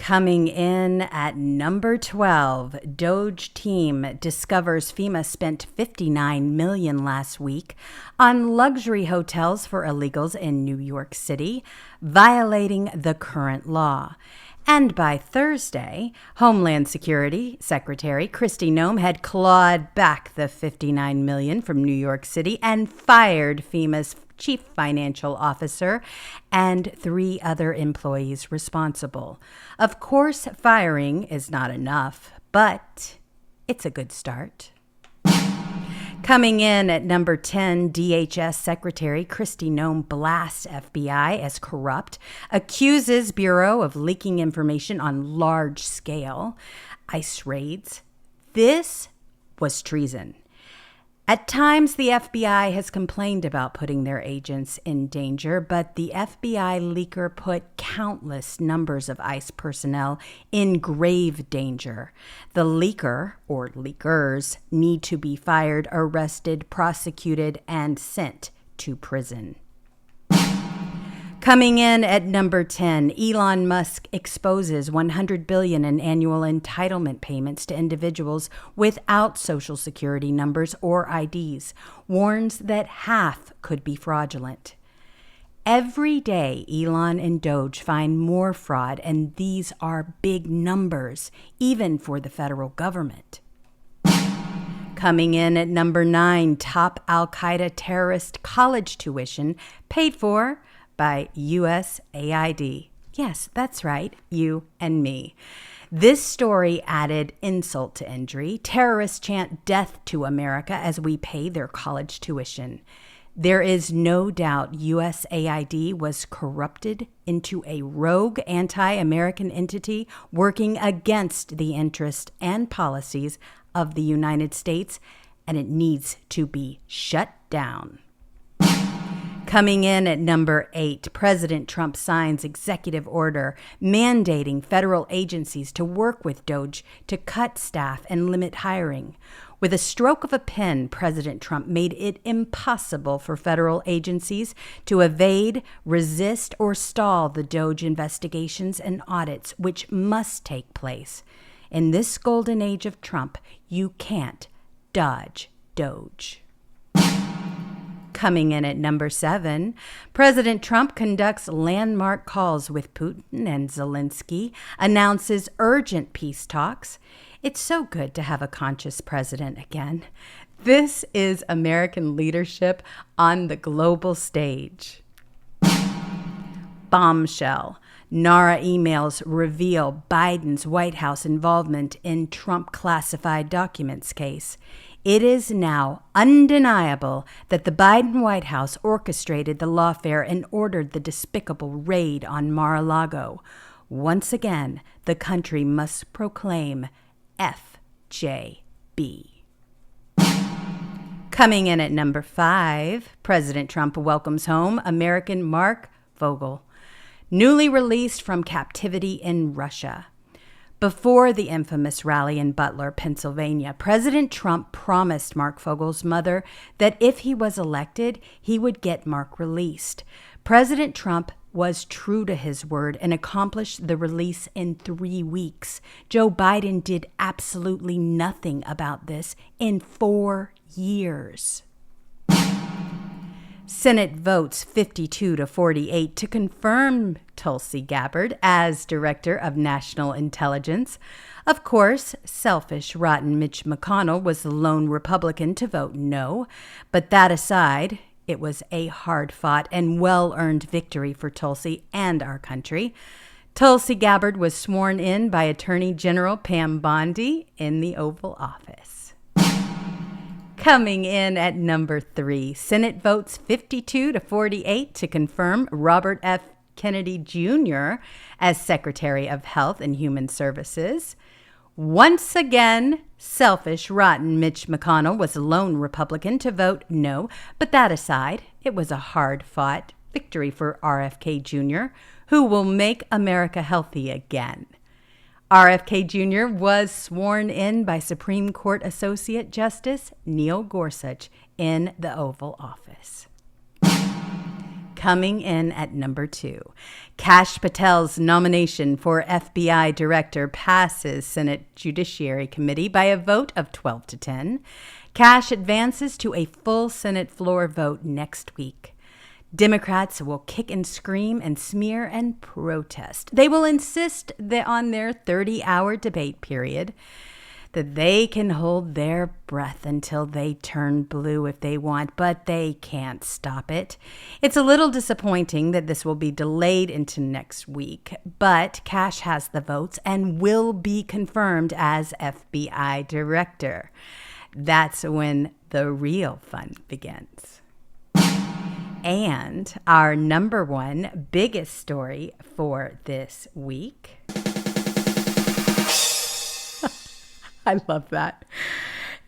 Coming in at number 12, Doge team discovers FEMA spent $59 million last week on luxury hotels for illegals in New York City, violating the current law. And by Thursday, Homeland Security Secretary Kristi Noem had clawed back the $59 million from New York City and fired FEMA's chief financial officer and 3 other employees responsible. Of course, firing is not enough, but it's a good start. Coming in at number 10, DHS Secretary Kristi Noem blasts FBI as corrupt, accuses Bureau of leaking information on large scale, ICE raids. This was treason. At times, the FBI has complained about putting their agents in danger, but the FBI leaker put countless numbers of ICE personnel in grave danger. The leaker, or leakers, need to be fired, arrested, prosecuted, and sent to prison. Coming in at number 10, Elon Musk exposes $100 billion in annual entitlement payments to individuals without Social Security numbers or IDs, warns that half could be fraudulent. Every day, Elon and Doge find more fraud, and these are big numbers, even for the federal government. Coming in at number 9, top Al-Qaeda terrorist college tuition paid for by USAID. Yes, that's right, you and me. This story added insult to injury. Terrorists chant death to America as we pay their college tuition. There is no doubt USAID was corrupted into a rogue anti-American entity working against the interests and policies of the United States, and it needs to be shut down. Coming in at number 8, President Trump signs executive order mandating federal agencies to work with Doge to cut staff and limit hiring. With a stroke of a pen, President Trump made it impossible for federal agencies to evade, resist, or stall the Doge investigations and audits, which must take place. In this golden age of Trump, you can't dodge Doge. Coming in at number 7, President Trump conducts landmark calls with Putin and Zelensky, announces urgent peace talks. It's so good to have a conscious president again. This is American leadership on the global stage. Bombshell. NARA emails reveal Biden's White House involvement in Trump classified documents case. It is now undeniable that the Biden White House orchestrated the lawfare and ordered the despicable raid on Mar-a-Lago. Once again, the country must proclaim FJB. Coming in at number 5, President Trump welcomes home American Mark Vogel, newly released from captivity in Russia. Before the infamous rally in Butler, Pennsylvania, President Trump promised Mark Vogel's mother that if he was elected, he would get Mark released. President Trump was true to his word and accomplished the release in 3 weeks. Joe Biden did absolutely nothing about this in 4 years. Senate votes 52-48 to confirm Tulsi Gabbard as Director of National Intelligence. Of course, selfish, rotten Mitch McConnell was the lone Republican to vote no. But that aside, it was a hard-fought and well-earned victory for Tulsi and our country. Tulsi Gabbard was sworn in by Attorney General Pam Bondi in the Oval Office. Coming in at number 3, Senate votes 52-48 to confirm Robert F. Kennedy Jr. as Secretary of Health and Human Services. Once again, selfish, rotten Mitch McConnell was the lone Republican to vote no, but that aside, it was a hard-fought victory for RFK Jr., who will make America healthy again. RFK Jr. was sworn in by Supreme Court Associate Justice Neil Gorsuch in the Oval Office. Coming in at number 2, Kash Patel's nomination for FBI director passes Senate Judiciary Committee by a vote of 12 to 10. Kash advances to a full Senate floor vote next week. Democrats will kick and scream and smear and protest. They will insist that on their 30-hour debate period that they can hold their breath until they turn blue if they want, but they can't stop it. It's a little disappointing that this will be delayed into next week, but Kash has the votes and will be confirmed as FBI director. That's when the real fun begins. And our number 1 biggest story for this week. I love that.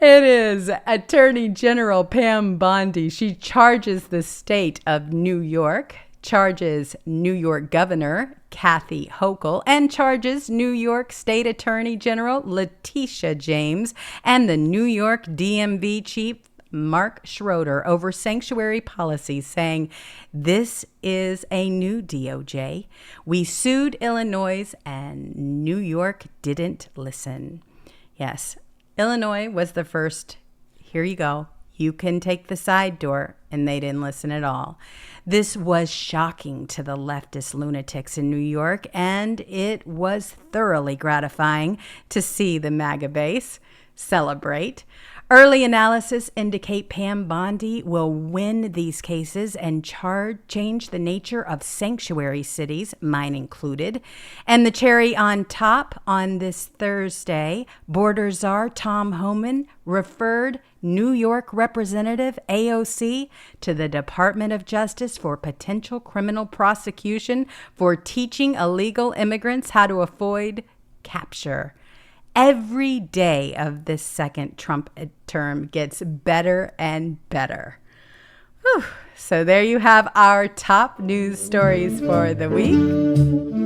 It is Attorney General Pam Bondi. She charges the state of New York, charges New York Governor Kathy Hochul, and charges New York State Attorney General Letitia James and the New York DMV Chief Mark Schroeder over sanctuary policy, saying, "This is a new DOJ. We sued Illinois and New York didn't listen." Yes, Illinois was the first. Here you go. You can take the side door, and they didn't listen at all. This was shocking to the leftist lunatics in New York, and it was thoroughly gratifying to see the MAGA base celebrate. Early analysis indicate Pam Bondi will win these cases and change the nature of sanctuary cities, mine included. And the cherry on top on this Thursday, border czar Tom Homan referred New York Representative AOC to the Department of Justice for potential criminal prosecution for teaching illegal immigrants how to avoid capture. Every day of this second Trump term gets better and better. Whew. So there you have our top news stories for the week.